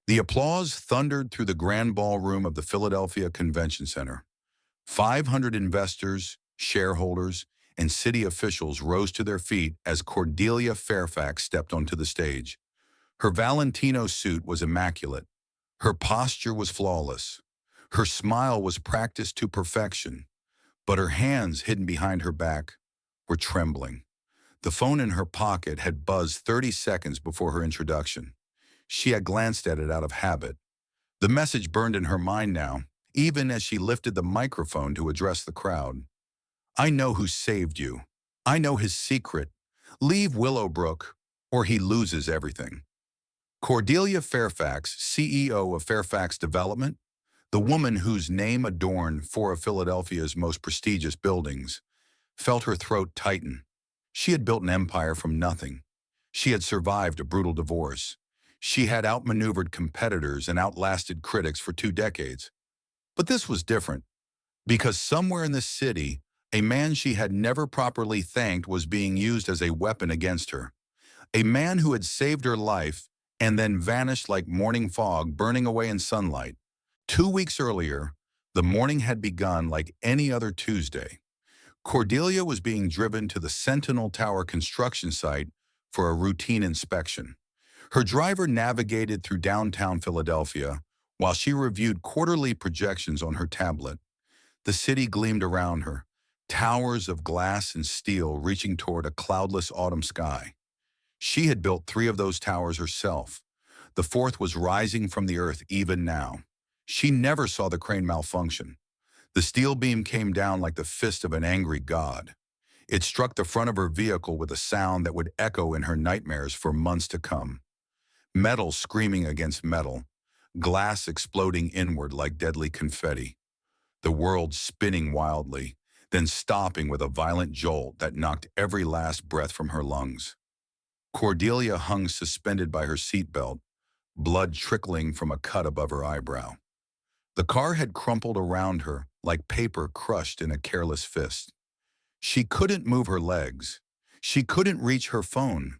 The applause thundered through the grand ballroom of the Philadelphia Convention Center. 500 investors, shareholders, and city officials rose to their feet as Cordelia Fairfax stepped onto the stage. Her Valentino suit was immaculate. Her posture was flawless. Her smile was practiced to perfection, but her hands hidden behind her back were trembling. The phone in her pocket had buzzed 30 seconds before her introduction. She had glanced at it out of habit. The message burned in her mind now, even as she lifted the microphone to address the crowd. I know who saved you. I know his secret. Leave Willowbrook, or he loses everything. Cordelia Fairfax, CEO of Fairfax Development, the woman whose name adorned four of Philadelphia's most prestigious buildings, felt her throat tighten. She had built an empire from nothing. She had survived a brutal divorce. She had outmaneuvered competitors and outlasted critics for 2 decades. But this was different, because somewhere in this city, a man she had never properly thanked was being used as a weapon against her. A man who had saved her life and then vanished like morning fog burning away in sunlight. 2 weeks earlier, the morning had begun like any other Tuesday. Cordelia was being driven to the Sentinel Tower construction site for a routine inspection. Her driver navigated through downtown Philadelphia while she reviewed quarterly projections on her tablet. The city gleamed around her, towers of glass and steel reaching toward a cloudless autumn sky. She had built 3 of those towers herself. The 4th was rising from the earth even now. She never saw the crane malfunction. The steel beam came down like the fist of an angry god. It struck the front of her vehicle with a sound that would echo in her nightmares for months to come. Metal screaming against metal, glass exploding inward like deadly confetti. The world spinning wildly, then stopping with a violent jolt that knocked every last breath from her lungs. Cordelia hung suspended by her seatbelt, blood trickling from a cut above her eyebrow. The car had crumpled around her like paper crushed in a careless fist. She couldn't move her legs. She couldn't reach her phone.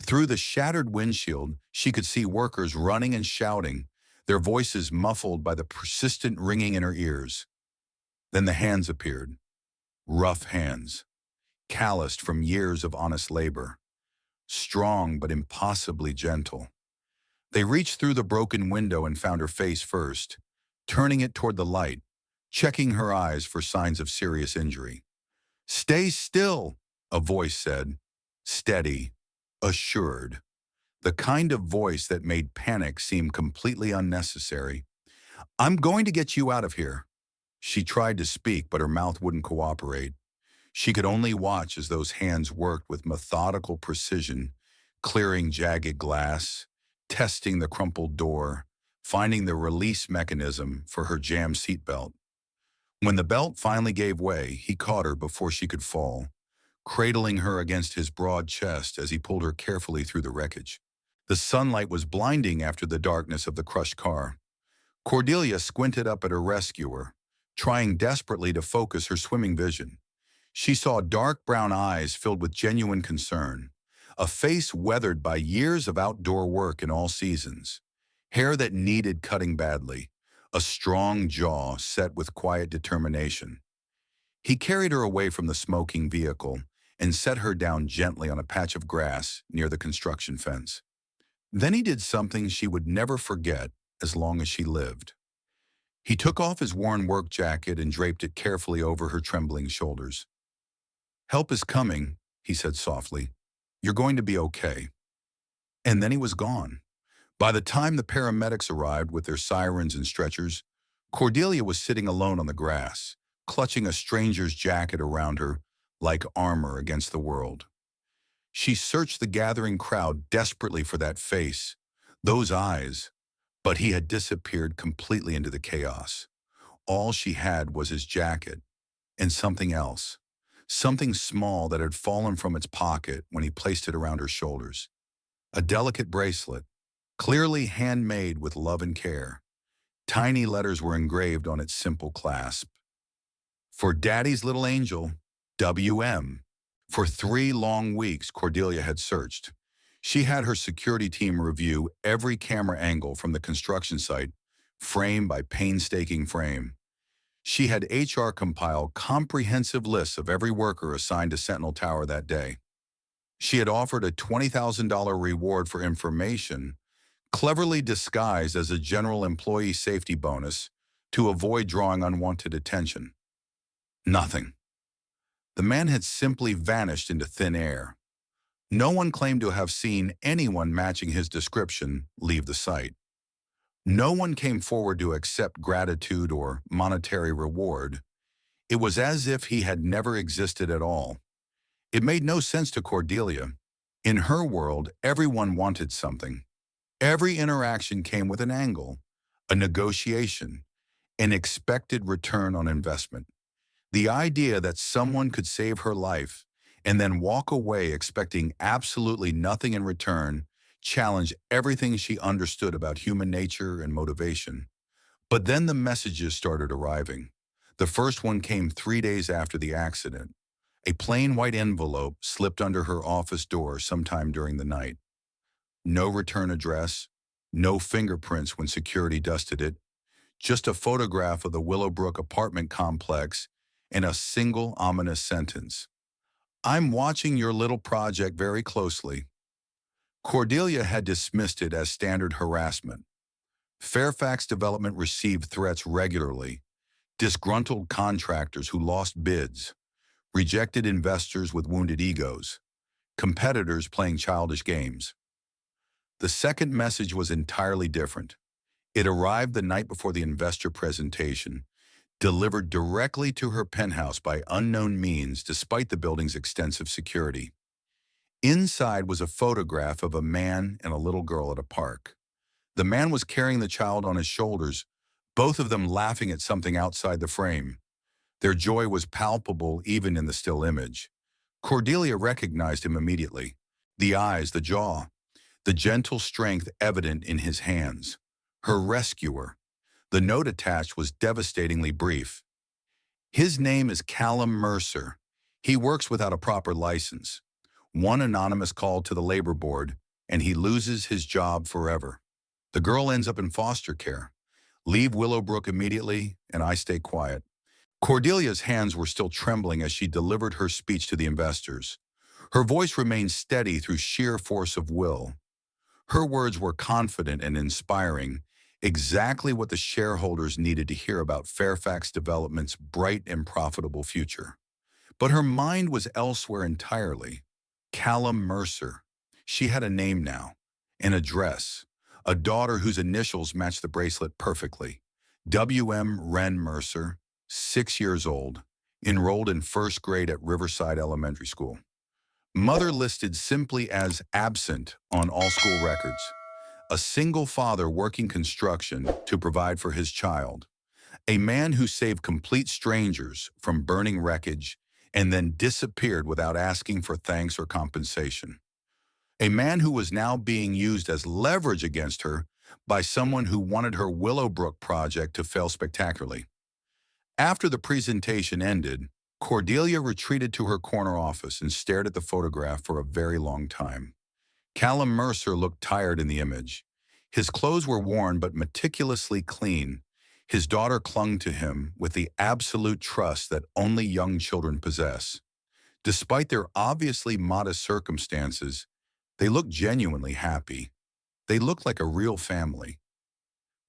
Through the shattered windshield, she could see workers running and shouting, their voices muffled by the persistent ringing in her ears. Then the hands appeared. Rough hands, calloused from years of honest labor. Strong but impossibly gentle. They reached through the broken window and found her face first, turning it toward the light, checking her eyes for signs of serious injury. "Stay still," a voice said, steady, assured, the kind of voice that made panic seem completely unnecessary. "I'm going to get you out of here." She tried to speak, but her mouth wouldn't cooperate. She could only watch as those hands worked with methodical precision, clearing jagged glass, testing the crumpled door, finding the release mechanism for her jammed seatbelt. When the belt finally gave way, he caught her before she could fall, cradling her against his broad chest as he pulled her carefully through the wreckage. The sunlight was blinding after the darkness of the crushed car. Cordelia squinted up at her rescuer, trying desperately to focus her swimming vision. She saw dark brown eyes filled with genuine concern, a face weathered by years of outdoor work in all seasons, hair that needed cutting badly, a strong jaw set with quiet determination. He carried her away from the smoking vehicle and set her down gently on a patch of grass near the construction fence. Then he did something she would never forget as long as she lived. He took off his worn work jacket and draped it carefully over her trembling shoulders. "Help is coming," he said softly. "You're going to be okay." And then he was gone. By the time the paramedics arrived with their sirens and stretchers, Cordelia was sitting alone on the grass, clutching a stranger's jacket around her like armor against the world. She searched the gathering crowd desperately for that face, those eyes, but he had disappeared completely into the chaos. All she had was his jacket and something else, something small that had fallen from its pocket when he placed it around her shoulders. A delicate bracelet, clearly handmade with love and care. Tiny letters were engraved on its simple clasp. "For Daddy's little angel, W.M." For 3 long weeks, Cordelia had searched. She had her security team review every camera angle from the construction site, frame by painstaking frame. She had HR compile comprehensive lists of every worker assigned to Sentinel Tower that day. She had offered a $20,000 reward for information, cleverly disguised as a general employee safety bonus to avoid drawing unwanted attention. Nothing. The man had simply vanished into thin air. No one claimed to have seen anyone matching his description leave the site. No one came forward to accept gratitude or monetary reward. It was as if he had never existed at all. It made no sense to Cordelia. In her world, everyone wanted something. Every interaction came with an angle, a negotiation, an expected return on investment. The idea that someone could save her life and then walk away expecting absolutely nothing in return challenged everything she understood about human nature and motivation. But then the messages started arriving. The first one came 3 days after the accident. A plain white envelope slipped under her office door sometime during the night. No return address, no fingerprints when security dusted it, just a photograph of the Willowbrook apartment complex and a single ominous sentence. "I'm watching your little project very closely." Cordelia had dismissed it as standard harassment. Fairfax Development received threats regularly, disgruntled contractors who lost bids, rejected investors with wounded egos, competitors playing childish games. The second message was entirely different. It arrived the night before the investor presentation, delivered directly to her penthouse by unknown means despite the building's extensive security. Inside was a photograph of a man and a little girl at a park. The man was carrying the child on his shoulders, both of them laughing at something outside the frame. Their joy was palpable even in the still image. Cordelia recognized him immediately. The eyes, the jaw, the gentle strength evident in his hands. Her rescuer. The note attached was devastatingly brief. "His name is Callum Mercer. He works without a proper license. One anonymous call to the labor board, and he loses his job forever. The girl ends up in foster care. Leave Willowbrook immediately, and I stay quiet." Cordelia's hands were still trembling as she delivered her speech to the investors. Her voice remained steady through sheer force of will. Her words were confident and inspiring, exactly what the shareholders needed to hear about Fairfax Development's bright and profitable future. But her mind was elsewhere entirely. Callum Mercer. She had a name now, an address, a daughter whose initials matched the bracelet perfectly. W.M. Wren Mercer, 6 years old, enrolled in first grade at Riverside Elementary School. Mother listed simply as absent on all school records. A single father working construction to provide for his child. A man who saved complete strangers from burning wreckage and then disappeared without asking for thanks or compensation. A man who was now being used as leverage against her by someone who wanted her Willowbrook project to fail spectacularly. After the presentation ended, Cordelia retreated to her corner office and stared at the photograph for a very long time. Callum Mercer looked tired in the image. His clothes were worn but meticulously clean. His daughter clung to him with the absolute trust that only young children possess. Despite their obviously modest circumstances, they looked genuinely happy. They looked like a real family.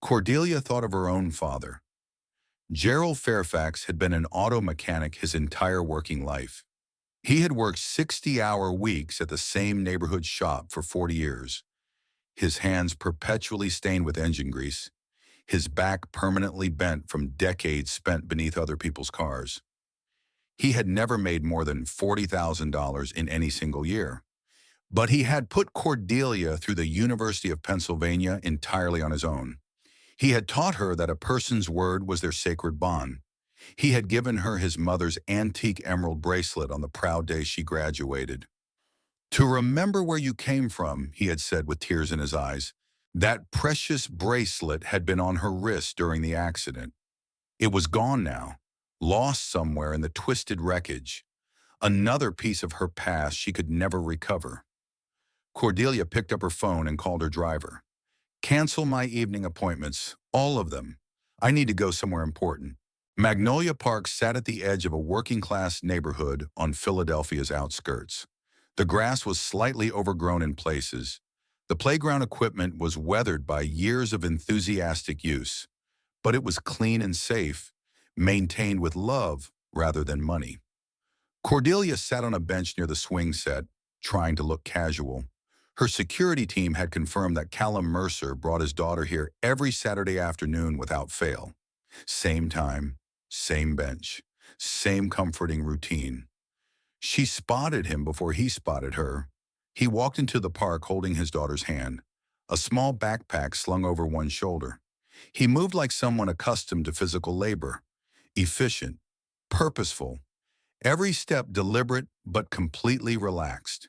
Cordelia thought of her own father. Gerald Fairfax had been an auto mechanic his entire working life. He had worked 60-hour weeks at the same neighborhood shop for 40 years, his hands perpetually stained with engine grease, his back permanently bent from decades spent beneath other people's cars. He had never made more than $40,000 in any single year. But he had put Cordelia through the University of Pennsylvania entirely on his own. He had taught her that a person's word was their sacred bond. He had given her his mother's antique emerald bracelet on the proud day she graduated. "To remember where you came from," he had said with tears in his eyes. That precious bracelet had been on her wrist during the accident. It was gone now, lost somewhere in the twisted wreckage. Another piece of her past she could never recover. Cordelia picked up her phone and called her driver. Cancel my evening appointments, all of them. I need to go somewhere important. Magnolia Park sat at the edge of a working-class neighborhood on Philadelphia's outskirts. The grass was slightly overgrown in places. The playground equipment was weathered by years of enthusiastic use, but it was clean and safe, maintained with love rather than money. Cordelia sat on a bench near the swing set, trying to look casual. Her security team had confirmed that Callum Mercer brought his daughter here every Saturday afternoon without fail. Same time, same bench, same comforting routine. She spotted him before he spotted her. He walked into the park holding his daughter's hand, a small backpack slung over one shoulder. He moved like someone accustomed to physical labor, efficient, purposeful, every step deliberate but completely relaxed.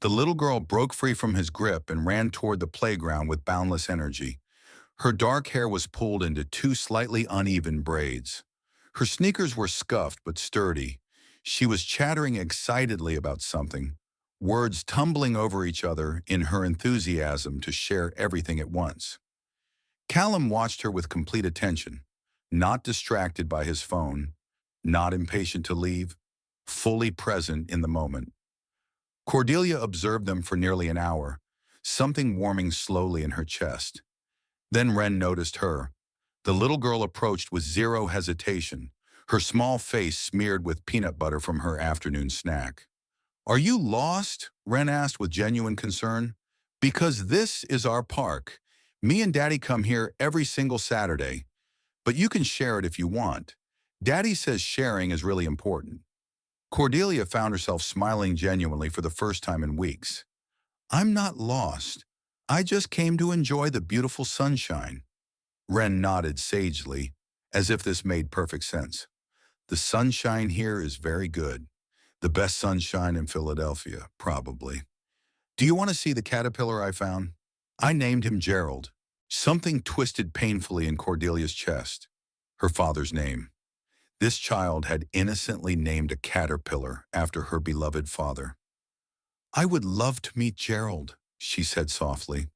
The little girl broke free from his grip and ran toward the playground with boundless energy. Her dark hair was pulled into two slightly uneven braids. Her sneakers were scuffed but sturdy. She was chattering excitedly about something, words tumbling over each other in her enthusiasm to share everything at once. Callum watched her with complete attention, not distracted by his phone, not impatient to leave, fully present in the moment. Cordelia observed them for nearly an hour, something warming slowly in her chest. Then Wren noticed her. The little girl approached with zero hesitation, her small face smeared with peanut butter from her afternoon snack. "Are you lost?" Wren asked with genuine concern. "Because this is our park. Me and Daddy come here every single Saturday, but you can share it if you want. Daddy says sharing is really important." Cordelia found herself smiling genuinely for the first time in weeks. "I'm not lost. I just came to enjoy the beautiful sunshine." Wren nodded sagely, as if this made perfect sense. "The sunshine here is very good. The best sunshine in Philadelphia, probably. Do you want to see the caterpillar I found?" I named him Gerald. Something twisted painfully in Cordelia's chest. Her father's name. This child had innocently named a caterpillar after her beloved father. "I would love to meet Gerald," she said softly.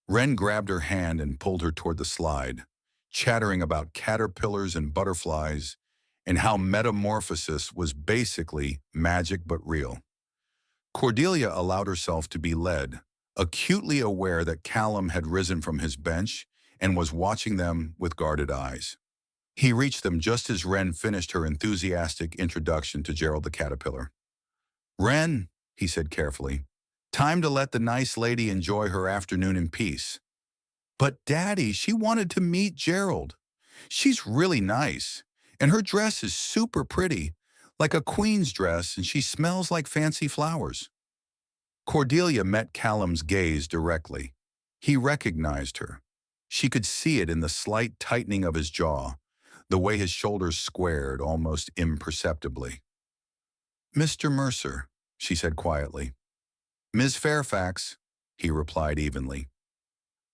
Wren grabbed her hand and pulled her toward the slide, chattering about caterpillars and butterflies and how metamorphosis was basically magic but real. Cordelia allowed herself to be led, acutely aware that Callum had risen from his bench and was watching them with guarded eyes. He reached them just as Wren finished her enthusiastic introduction to Gerald the caterpillar. "Wren," he said carefully, "time to let the nice lady enjoy her afternoon in peace." "But Daddy, she wanted to meet Gerald. She's really nice, and her dress is super pretty, like a queen's dress, and she smells like fancy flowers." Cordelia met Callum's gaze directly. He recognized her. She could see it in the slight tightening of his jaw, the way his shoulders squared almost imperceptibly. "Mr. Mercer," she said quietly. "Ms. Fairfax," he replied evenly.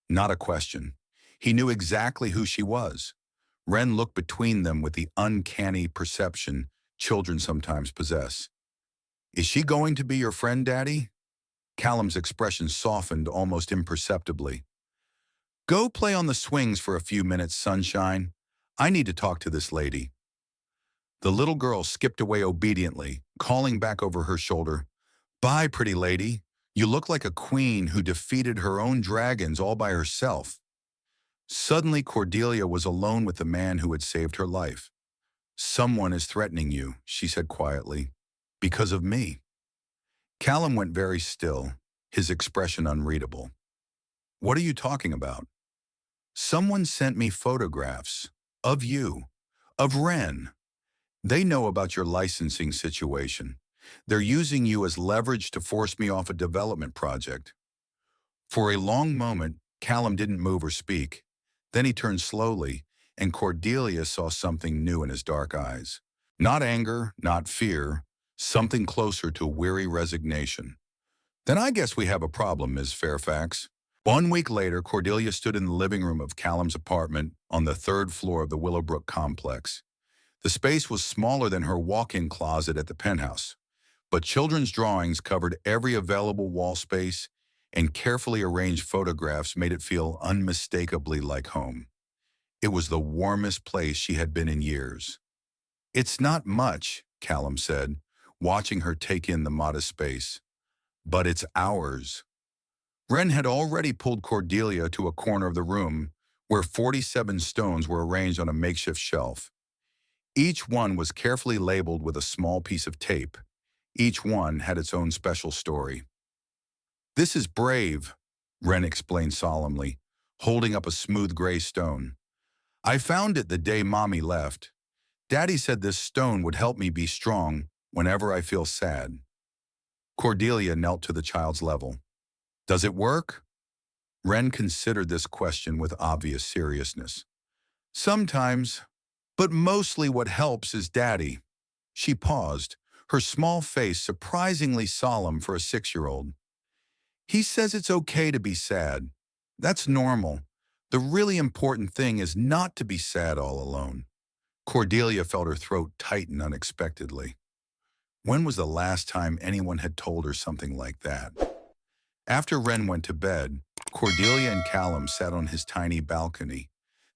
Not a question. He knew exactly who she was. Wren looked between them with the uncanny perception children sometimes possess. "Is she going to be your friend, Daddy?" Callum's expression softened almost imperceptibly. "Go play on the swings for a few minutes, sunshine. I need to talk to this lady." The little girl skipped away obediently, calling back over her shoulder, "Bye, pretty lady. You look like a queen who defeated her own dragons all by herself." Suddenly, Cordelia was alone with the man who had saved her life. "Someone is threatening you," she said quietly, "because of me." Callum went very still, his expression unreadable. "What are you talking about?" "Someone sent me photographs. Of you. Of Wren. They know about your licensing situation. They're using you as leverage to force me off a development project." For a long moment, Callum didn't move or speak. Then he turned slowly, and Cordelia saw something new in his dark eyes. Not anger, not fear, something closer to weary resignation. "Then I guess we have a problem, Ms. Fairfax." 1 week later, Cordelia stood in the living room of Callum's apartment on the third floor of the Willowbrook complex. The space was smaller than her walk-in closet at the penthouse, but children's drawings covered every available wall space and carefully arranged photographs made it feel unmistakably like home. It was the warmest place she had been in years. "It's not much," Callum said, watching her take in the modest space. "But it's ours." Wren had already pulled Cordelia to a corner of the room where 47 stones were arranged on a makeshift shelf. Each one was carefully labeled with a small piece of tape. Each one had its own special story. "This is brave," Wren explained solemnly, holding up a smooth gray stone. "I found it the day Mommy left. Daddy said this stone would help me be strong whenever I feel sad." Cordelia knelt to the child's level. "Does it work?" Wren considered this question with obvious seriousness. "Sometimes, but mostly what helps is Daddy." She paused, her small face surprisingly solemn for a 6-year-old. "He says it's okay to be sad. That's normal. The really important thing is not to be sad all alone." Cordelia felt her throat tighten unexpectedly. When was the last time anyone had told her something like that? After Wren went to bed, Cordelia and Callum sat on his tiny balcony.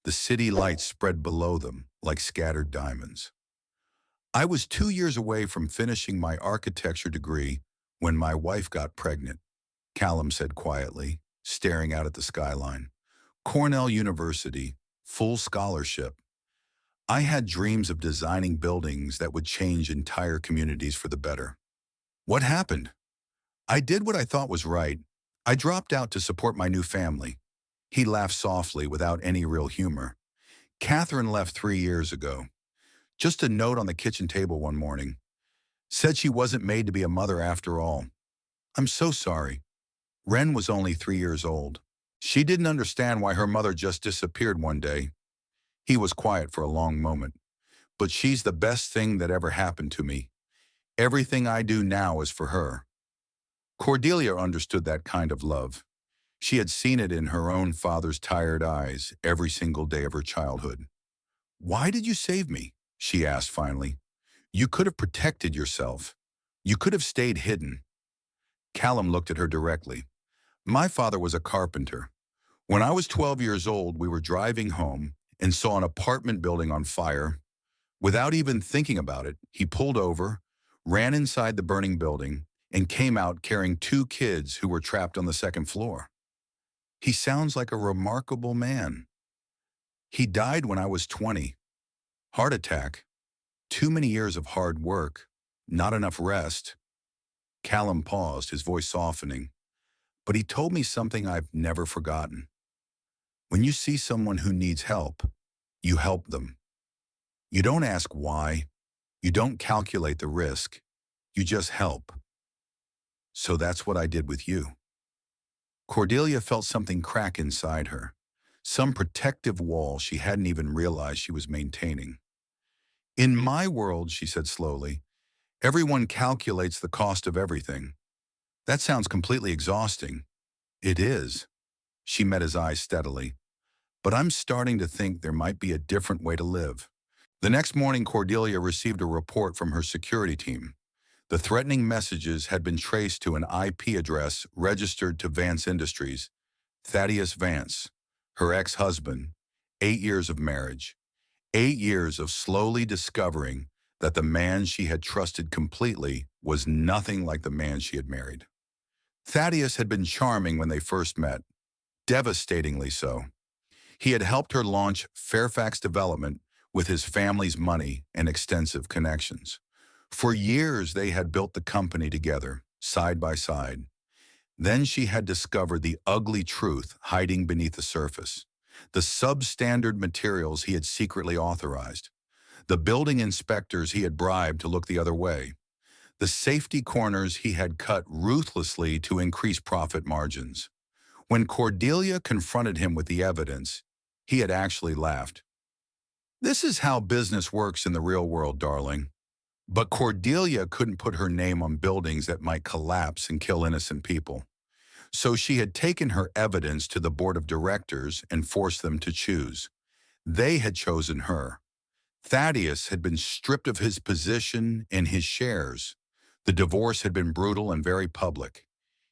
The city lights spread below them like scattered diamonds. "I was 2 years away from finishing my architecture degree when my wife got pregnant," Callum said quietly, staring out at the skyline. "Cornell University, full scholarship. I had dreams of designing buildings that would change entire communities for the better." "What happened?" "I did what I thought was right. I dropped out to support my new family." He laughed softly without any real humor. "Catherine left 3 years ago. Just a note on the kitchen table one morning. Said she wasn't made to be a mother after all. I'm so sorry." Wren was only 3 years old. She didn't understand why her mother just disappeared one day. He was quiet for a long moment. "But she's the best thing that ever happened to me. Everything I do now is for her." Cordelia understood that kind of love. She had seen it in her own father's tired eyes every single day of her childhood. "Why did you save me?" she asked finally. "You could have protected yourself. You could have stayed hidden." Callum looked at her directly. "My father was a carpenter. When I was 12 years old, we were driving home and saw an apartment building on fire. Without even thinking about it, he pulled over, ran inside the burning building, and came out carrying 2 kids who were trapped on the second floor. He sounds like a remarkable man. He died when I was 20. Heart attack. Too many years of hard work. Not enough rest." Callum paused, his voice softening. "But he told me something I've never forgotten. When you see someone who needs help, you help them. You don't ask why. You don't calculate the risk. You just help. So that's what I did with you." Cordelia felt something crack inside her, some protective wall she hadn't even realized she was maintaining. "In my world," she said slowly, "everyone calculates the cost of everything. That sounds completely exhausting." "It is." She met his eyes steadily. "But I'm starting to think there might be a different way to live." The next morning, Cordelia received a report from her security team. The threatening messages had been traced to an IP address registered to Vance Industries. Thaddeus Vance, her ex-husband, 8 years of marriage, 8 years of slowly discovering that the man she had trusted completely was nothing like the man she had married. Thaddeus had been charming when they first met, devastatingly so. He had helped her launch Fairfax Development with his family's money and extensive connections. For years, they had built the company together, side by side. Then she had discovered the ugly truth hiding beneath the surface, the substandard materials he had secretly authorized, the building inspectors he had bribed to look the other way, the safety corners he had cut ruthlessly to increase profit margins. When Cordelia confronted him with the evidence, he had actually laughed. "This is how business works in the real world, darling." But Cordelia couldn't put her name on buildings that might collapse and kill innocent people. So she had taken her evidence to the board of directors and forced them to choose. They had chosen her. Thaddeus had been stripped of his position and his shares. The divorce had been brutal and very public.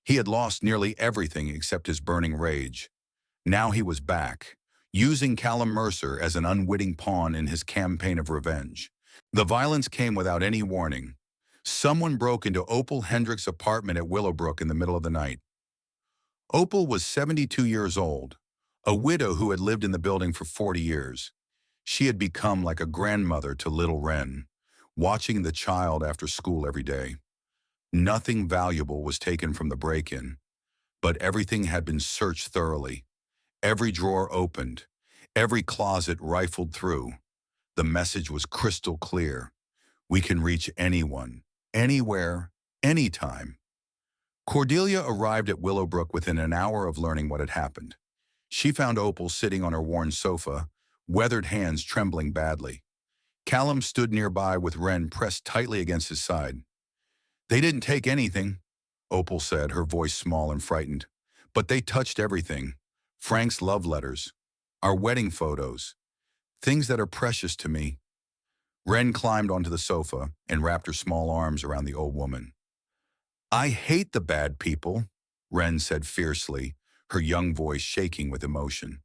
He had lost nearly everything except his burning rage. Now he was back, using Callum Mercer as an unwitting pawn in his campaign of revenge. The violence came without any warning. Someone broke into Opal Hendricks' apartment at Willowbrook in the middle of the night. Opal was 72 years old, a widow who had lived in the building for 40 years. She had become like a grandmother to little Wren, watching the child after school every day. Nothing valuable was taken from the break-in, but everything had been searched thoroughly. Every drawer opened, every closet rifled through. The message was crystal clear. We can reach anyone, anywhere, anytime. Cordelia arrived at Willowbrook within an hour of learning what had happened. She found Opal sitting on her worn sofa, weathered hands trembling badly. Callum stood nearby with Wren pressed tightly against his side. "They didn't take anything," Opal said, her voice small and frightened. "But they touched everything. Frank's love letters, our wedding photos, things that are precious to me." Wren climbed onto the sofa and wrapped her small arms around the old woman. "I hate the bad people," Wren said fiercely, her young voice shaking with emotion.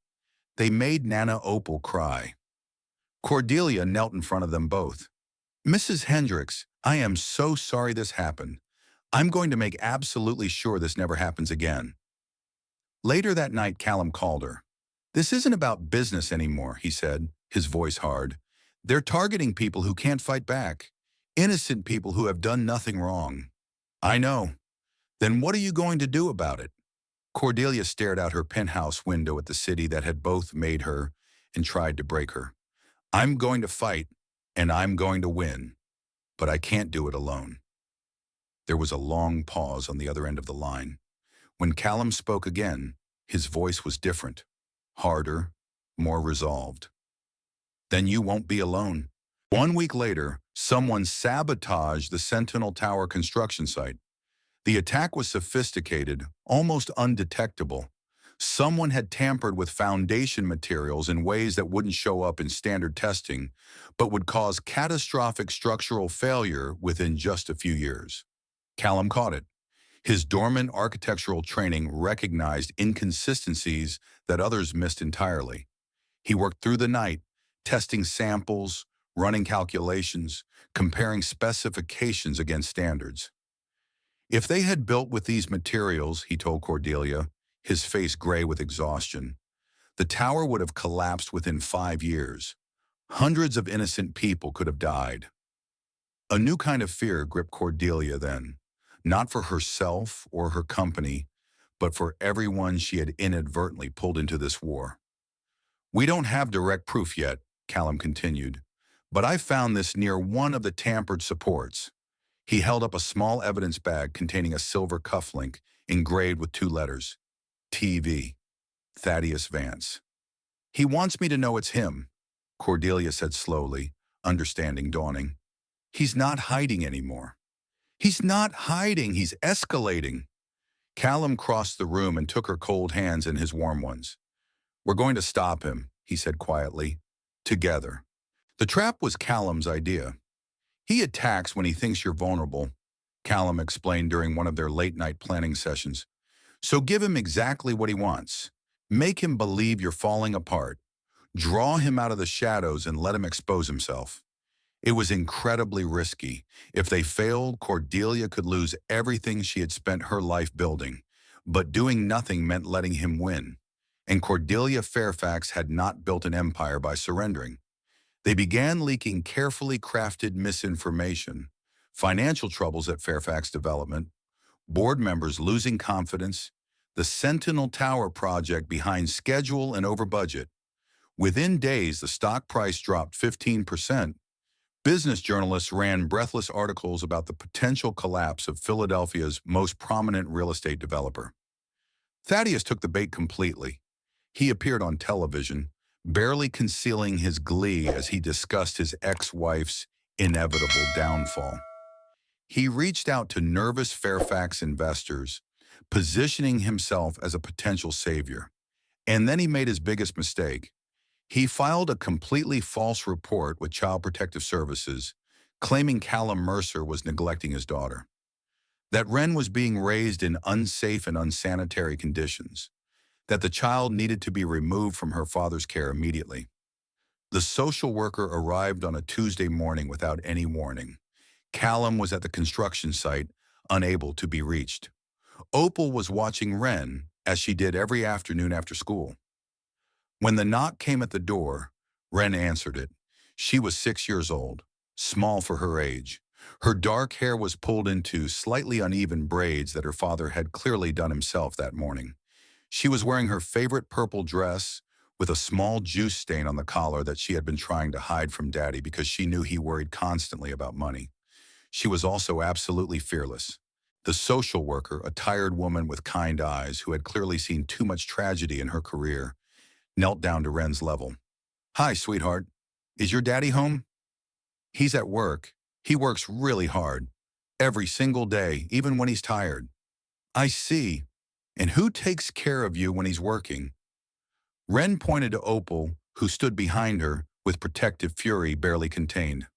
"They made Nana Opal cry." Cordelia knelt in front of them both. "Mrs. Hendricks, I am so sorry this happened. I'm going to make absolutely sure this never happens again." Later that night, Callum called her. "This isn't about business anymore," he said, his voice hard. "They're targeting people who can't fight back, innocent people who have done nothing wrong." "I know. Then what are you going to do about it?" Cordelia stared out her penthouse window at the city that had both made her and tried to break her. "I'm going to fight, and I'm going to win, but I can't do it alone." There was a long pause on the other end of the line. When Callum spoke again, his voice was different, harder, more resolved. "Then you won't be alone." 1 week later, someone sabotaged the Sentinel Tower construction site. The attack was sophisticated, almost undetectable. Someone had tampered with foundation materials in ways that wouldn't show up in standard testing, but would cause catastrophic structural failure within just a few years. Callum caught it. His dormant architectural training recognized inconsistencies that others missed entirely. He worked through the night, testing samples, running calculations, comparing specifications against standards. "If they had built with these materials," he told Cordelia, his face gray with exhaustion, "the tower would have collapsed within 5 years. Hundreds of innocent people could have died." A new kind of fear gripped Cordelia then, not for herself or her company, but for everyone she had inadvertently pulled into this war. "We don't have direct proof yet," Callum continued, "but I found this near one of the tampered supports." He held up a small evidence bag containing a silver cufflink engraved with 2 letters, TV, Thaddeus Vance. "He wants me to know it's him," Cordelia said slowly, understanding dawning. "He's not hiding anymore." "He's not hiding, he's escalating." Callum crossed the room and took her cold hands in his warm ones. "We're going to stop him," he said quietly. "Together." The trap was Callum's idea. "He attacks when he thinks you're vulnerable," Callum explained during one of their late-night planning sessions. "So give him exactly what he wants. Make him believe you're falling apart. Draw him out of the shadows and let him expose himself." It was incredibly risky. If they failed, Cordelia could lose everything she had spent her life building. But doing nothing meant letting him win. And Cordelia Fairfax had not built an empire by surrendering. They began leaking carefully crafted misinformation, financial troubles at Fairfax Development, board members losing confidence, the Sentinel Tower project behind schedule and over budget. Within days, the stock price dropped 15%. Business journalists ran breathless articles about the potential collapse of Philadelphia's most prominent real estate developer. Thaddeus took the bait completely. He appeared on television, barely concealing his glee as he discussed his ex-wife's inevitable downfall. He reached out to nervous Fairfax investors, positioning himself as a potential savior. And then he made his biggest mistake. He filed a completely false report with Child Protective Services, claiming Callum Mercer was neglecting his daughter. that Wren was being raised in unsafe and unsanitary conditions, that the child needed to be removed from her father's care immediately. The social worker arrived on a Tuesday morning without any warning. Callum was at the construction site, unable to be reached. Opal was watching Wren, as she did every afternoon after school. When the knock came at the door, Wren answered it. She was 6 years old, small for her age. Her dark hair was pulled into slightly uneven braids that her father had clearly done himself that morning. She was wearing her favorite purple dress with a small juice stain on the collar that she had been trying to hide from Daddy because she knew he worried constantly about money. She was also absolutely fearless. The social worker, a tired woman with kind eyes who had clearly seen too much tragedy in her career, knelt down to Wren's level. "Hi, sweetheart. Is your daddy home?" "He's at work. He works really hard. Every single day, even when he's tired." "I see. And who takes care of you when he's working?" Wren pointed to Opal, who stood behind her with protective fury barely contained.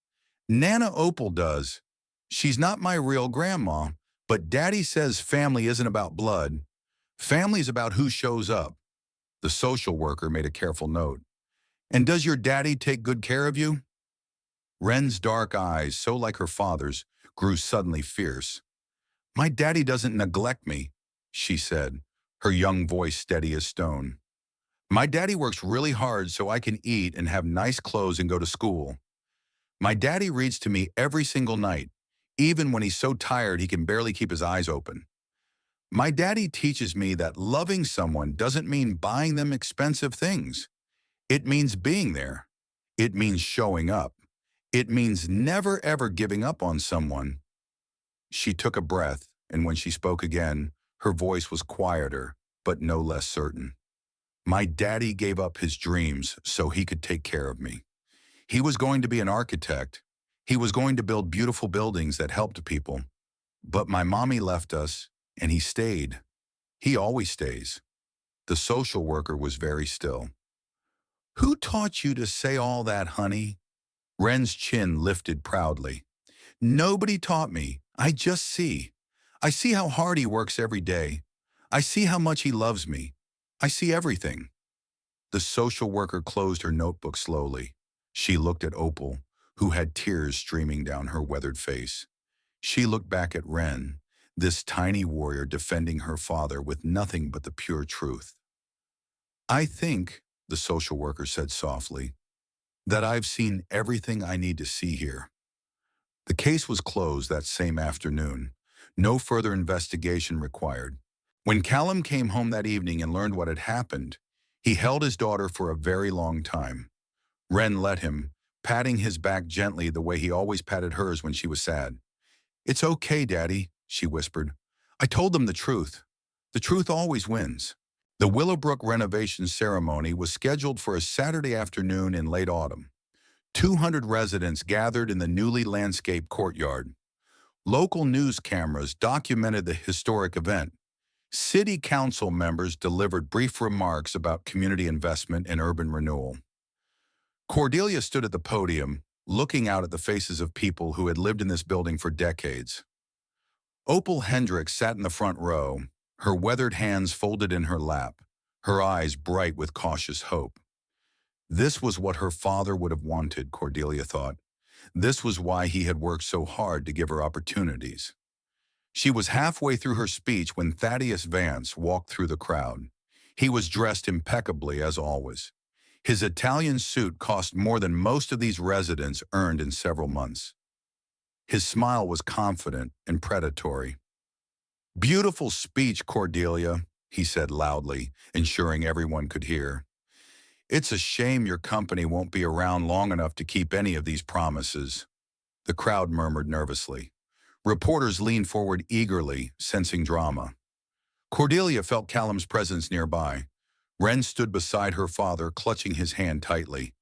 "Nana Opal does. She's not my real grandma, but Daddy says family isn't about blood. Family's about who shows up." The social worker made a careful note. "And does your daddy take good care of you?" Wren's dark eyes, so like her father's, grew suddenly fierce. "My daddy doesn't neglect me," she said, her young voice steady as stone. "My daddy works really hard so I can eat and have nice clothes and go to school. My daddy reads to me every single night, even when he's so tired he can barely keep his eyes open. My daddy teaches me that loving someone doesn't mean buying them expensive things. It means being there. It means showing up. It means never ever giving up on someone." She took a breath, and when she spoke again, her voice was quieter, but no less certain. "My daddy gave up his dreams so he could take care of me. He was going to be an architect. He was going to build beautiful buildings that helped people. But my mommy left us, and he stayed. He always stays." The social worker was very still. "Who taught you to say all that, honey?" Wren's chin lifted proudly. "Nobody taught me. I just see. I see how hard he works every day. I see how much he loves me. I see everything." The social worker closed her notebook slowly. She looked at Opal, who had tears streaming down her weathered face. She looked back at Wren, this tiny warrior defending her father with nothing but the pure truth. "I think," the social worker said softly, "that I've seen everything I need to see here." The case was closed that same afternoon. No further investigation required. When Callum came home that evening and learned what had happened, he held his daughter for a very long time. Wren let him, patting his back gently the way he always patted hers when she was sad. "It's okay, Daddy," she whispered. "I told them the truth. The truth always wins." The Willowbrook renovation ceremony was scheduled for a Saturday afternoon in late autumn. 200 residents gathered in the newly landscaped courtyard. Local news cameras documented the historic event. City council members delivered brief remarks about community investment and urban renewal. Cordelia stood at the podium, looking out at the faces of people who had lived in this building for decades. Opal Hendricks sat in the front row, her weathered hands folded in her lap, her eyes bright with cautious hope. This was what her father would have wanted, Cordelia thought. This was why he had worked so hard to give her opportunities. She was halfway through her speech when Thaddeus Vance walked through the crowd. He was dressed impeccably as always. His Italian suit cost more than most of these residents earned in several months. His smile was confident and predatory. "Beautiful speech, Cordelia," he said loudly, ensuring everyone could hear. "It's a shame your company won't be around long enough to keep any of these promises." The crowd murmured nervously. Reporters leaned forward eagerly, sensing drama. Cordelia felt Callum's presence nearby. Wren stood beside her father, clutching his hand tightly.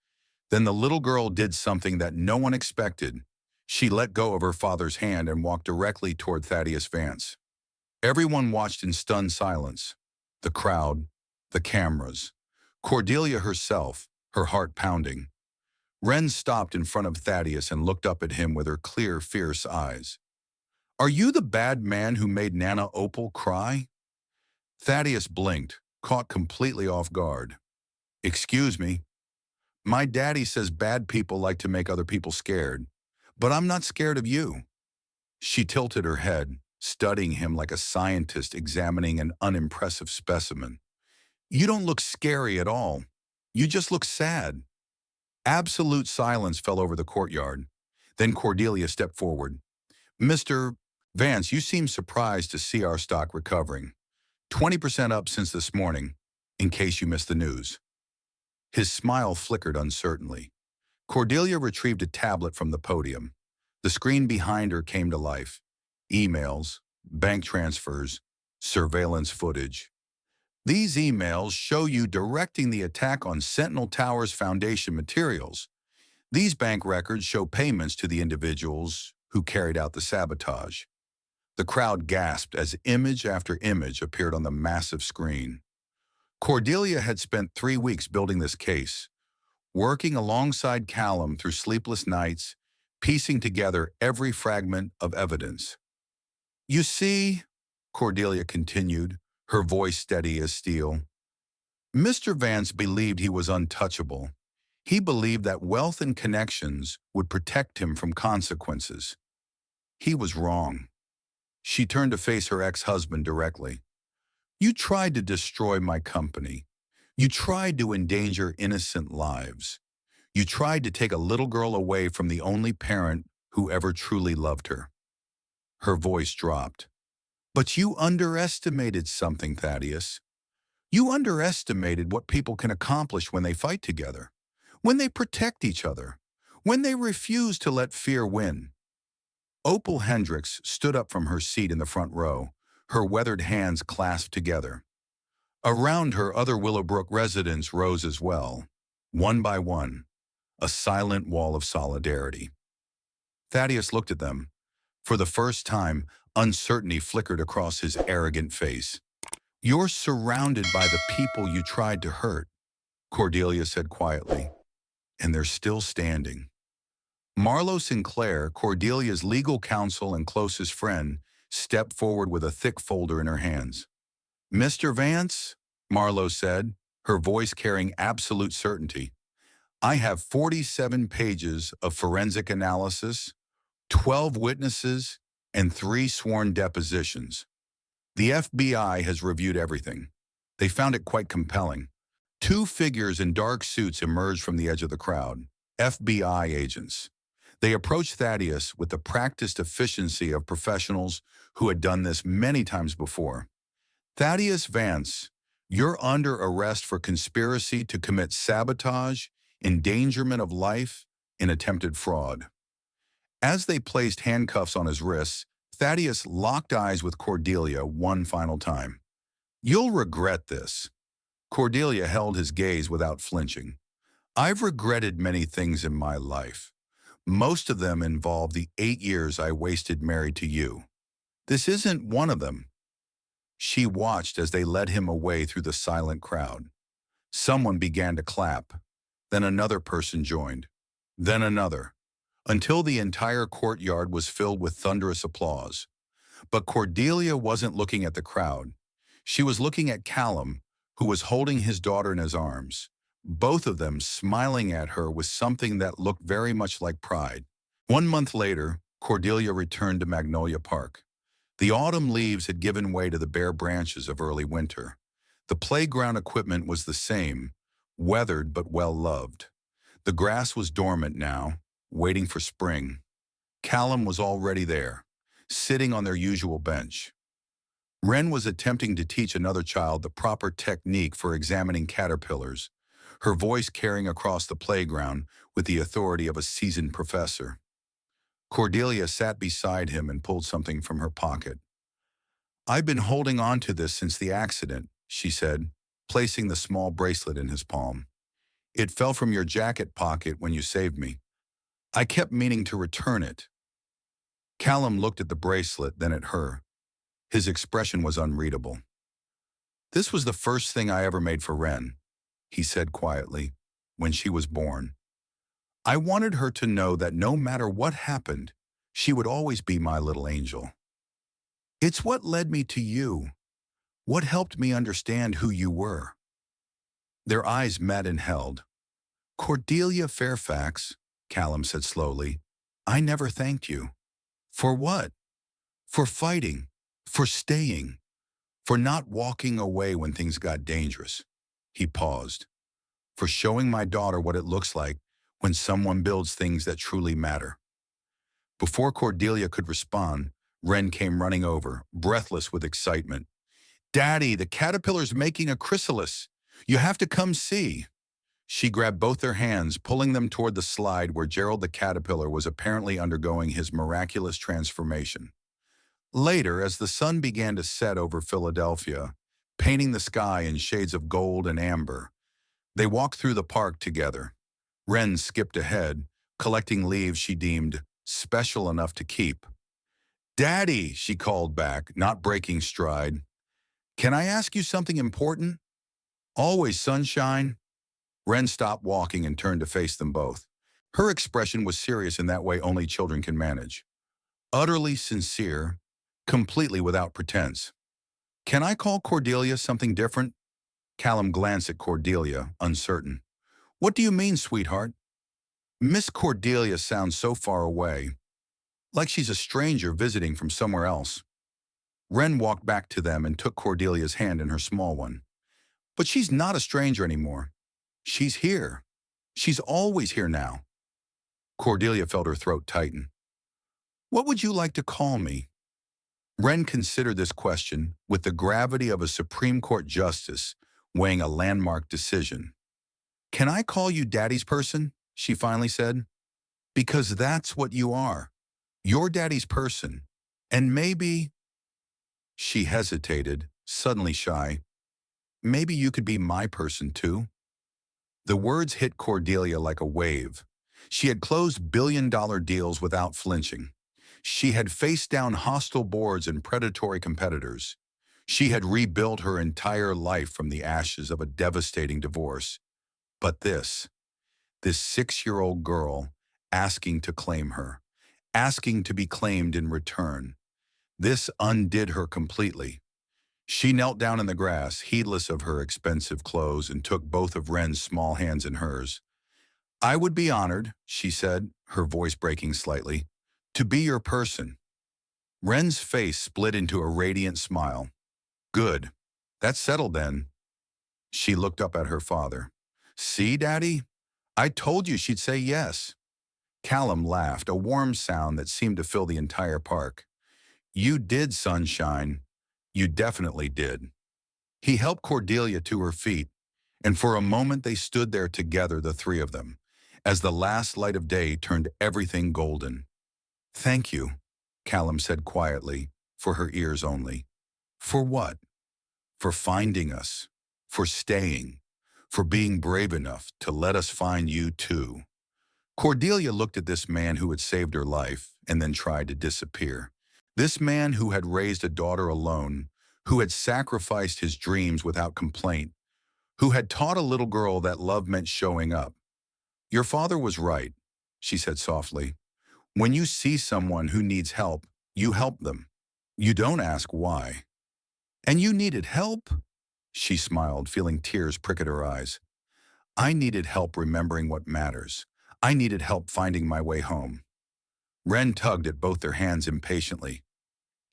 Then the little girl did something that no one expected. She let go of her father's hand and walked directly toward Thaddeus Vance. Everyone watched in stunned silence. The crowd, the cameras, Cordelia herself, her heart pounding. Wren stopped in front of Thaddeus and looked up at him with her clear, fierce eyes. Are you the bad man who made Nana Opal cry? Thaddeus blinked, caught completely off guard. Excuse me. My daddy says bad people like to make other people scared, but I'm not scared of you. She tilted her head, studying him like a scientist examining an unimpressive specimen. You don't look scary at all. You just look sad. Absolute silence fell over the courtyard. Then Cordelia stepped forward. Mr. Vance, you seem surprised to see our stock recovering. 20% up since this morning, in case you missed the news. His smile flickered uncertainly. Cordelia retrieved a tablet from the podium. The screen behind her came to life. Emails, bank transfers, surveillance footage. These emails show you directing the attack on Sentinel Tower's foundation materials. These bank records show payments to the individuals who carried out the sabotage. The crowd gasped as image after image appeared on the massive screen. Cordelia had spent 3 weeks building this case, working alongside Callum through sleepless nights, piecing together every fragment of evidence. You see, Cordelia continued, her voice steady as steel, Mr. Vance believed he was untouchable. He believed that wealth and connections would protect him from consequences. He was wrong. She turned to face her ex-husband directly. You tried to destroy my company. You tried to endanger innocent lives. You tried to take a little girl away from the only parent who ever truly loved her. Her voice dropped. But you underestimated something, Thaddeus. You underestimated what people can accomplish when they fight together, when they protect each other, when they refuse to let fear win. Opal Hendricks stood up from her seat in the front row, her weathered hands clasped together. Around her, other Willowbrook residents rose as well, one by one, a silent wall of solidarity. Thaddeus looked at them. For the first time, uncertainty flickered across his arrogant face. You're surrounded by the people you tried to hurt, Cordelia said quietly, and they're still standing. Marlo Sinclair, Cordelia's legal counsel and closest friend, stepped forward with a thick folder in her hands. Mr. Vance, Marlo said, her voice carrying absolute certainty, I have 47 pages of forensic analysis, 12 witnesses, and 3 sworn depositions. The FBI has reviewed everything. They found it quite compelling. 2 figures in dark suits emerged from the edge of the crowd, FBI agents. They approached Thaddeus with the practiced efficiency of professionals who had done this many times before. Thaddeus Vance, you're under arrest for conspiracy to commit sabotage, endangerment of life, and attempted fraud. As they placed handcuffs on his wrists, Thaddeus locked eyes with Cordelia one final time. You'll regret this. Cordelia held his gaze without flinching. I've regretted many things in my life. Most of them involve the 8 years I wasted married to you. This isn't one of them. She watched as they led him away through the silent crowd. Someone began to clap. Then another person joined. Then another. Until the entire courtyard was filled with thunderous applause. But Cordelia wasn't looking at the crowd. She was looking at Callum, who was holding his daughter in his arms, both of them smiling at her with something that looked very much like pride. 1 month later, Cordelia returned to Magnolia Park. The autumn leaves had given way to the bare branches of early winter. The playground equipment was the same, weathered but well-loved. The grass was dormant now, waiting for spring. Callum was already there, sitting on their usual bench. Wren was attempting to teach another child the proper technique for examining caterpillars, her voice carrying across the playground with the authority of a seasoned professor. Cordelia sat beside him and pulled something from her pocket. I've been holding on to this since the accident, she said, placing the small bracelet in his palm. It fell from your jacket pocket when you saved me. I kept meaning to return it. Callum looked at the bracelet, then at her. His expression was unreadable. This was the first thing I ever made for Wren, he said quietly, when she was born. I wanted her to know that no matter what happened, she would always be my little angel. It's what led me to you. What helped me understand who you were. Their eyes met and held. Cordelia Fairfax, Callum said slowly, I never thanked you. For what? For fighting. For staying. For not walking away when things got dangerous. He paused. For showing my daughter what it looks like when someone builds things that truly matter. Before Cordelia could respond, Wren came running over, breathless with excitement. Daddy, the caterpillar's making a chrysalis. You have to come see. She grabbed both their hands, pulling them toward the slide where Gerald the caterpillar was apparently undergoing his miraculous transformation. Later, as the sun began to set over Philadelphia, painting the sky in shades of gold and amber, they walked through the park together. Wren skipped ahead, collecting leaves she deemed special enough to keep. Daddy, she called back, not breaking stride. Can I ask you something important? Always sunshine? Wren stopped walking and turned to face them both. Her expression was serious in that way only children can manage. Utterly sincere, completely without pretense. Can I call Cordelia something different? Callum glanced at Cordelia, uncertain. What do you mean, sweetheart? Miss Cordelia sounds so far away, like she's a stranger visiting from somewhere else. Wren walked back to them and took Cordelia's hand in her small one. But she's not a stranger anymore. She's here. She's always here now. Cordelia felt her throat tighten. What would you like to call me? Wren considered this question with the gravity of a Supreme Court justice weighing a landmark decision. Can I call you Daddy's person? She finally said. Because that's what you are. You're Daddy's person. And maybe... She hesitated, suddenly shy. Maybe you could be my person too? The words hit Cordelia like a wave. She had closed billion-dollar deals without flinching. She had faced down hostile boards and predatory competitors. She had rebuilt her entire life from the ashes of a devastating divorce. But this 6-year-old girl asking to claim her, asking to be claimed in return, this undid her completely. She knelt down in the grass, heedless of her expensive clothes, and took both of Wren's small hands in hers. I would be honored, she said, her voice breaking slightly, to be your person. Wren's face split into a radiant smile. Good. That's settled then. She looked up at her father. See, Daddy? I told you she'd say yes. Callum laughed, a warm sound that seemed to fill the entire park. You did, sunshine. You definitely did. He helped Cordelia to her feet, and for a moment they stood there together, the three of them, as the last light of day turned everything golden. Thank you, Callum said quietly, for her ears only. For what? For finding us, for staying, for being brave enough to let us find you too. Cordelia looked at this man who had saved her life and then tried to disappear. This man who had raised a daughter alone, who had sacrificed his dreams without complaint, who had taught a little girl that love meant showing up. Your father was right, she said softly. When you see someone who needs help, you help them. You don't ask why. And you needed help? She smiled, feeling tears prick at her eyes. I needed help remembering what matters. I needed help finding my way home. Wren tugged at both their hands impatiently.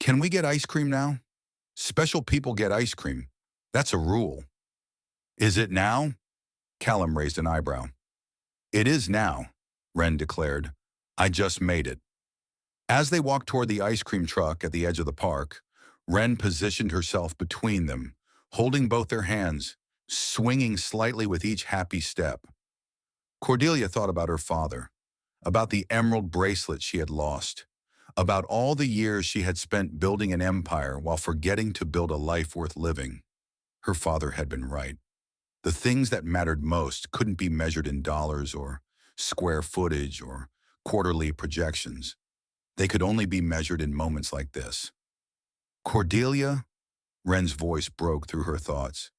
Can we get ice cream now? Special people get ice cream. That's a rule. Is it now? Callum raised an eyebrow. It is now, Wren declared. I just made it. As they walked toward the ice cream truck at the edge of the park, Wren positioned herself between them, holding both their hands, swinging slightly with each happy step. Cordelia thought about her father, about the emerald bracelet she had lost, about all the years she had spent building an empire while forgetting to build a life worth living. Her father had been right. The things that mattered most couldn't be measured in dollars or square footage or quarterly projections. They could only be measured in moments like this. Cordelia? Wren's voice broke through her thoughts.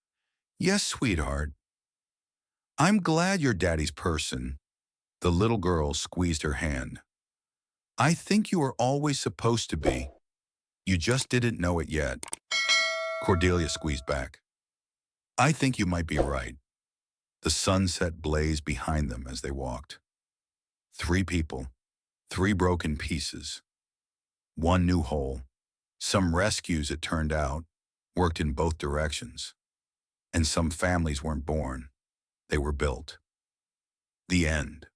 Yes, sweetheart. I'm glad you're Daddy's person. The little girl squeezed her hand. I think you were always supposed to be. You just didn't know it yet. Cordelia squeezed back. I think you might be right. The sunset blazed behind them as they walked. 3 people, 3 broken pieces, 1 new hole. Some rescues, it turned out, worked in both directions. And some families weren't born, they were built. The end.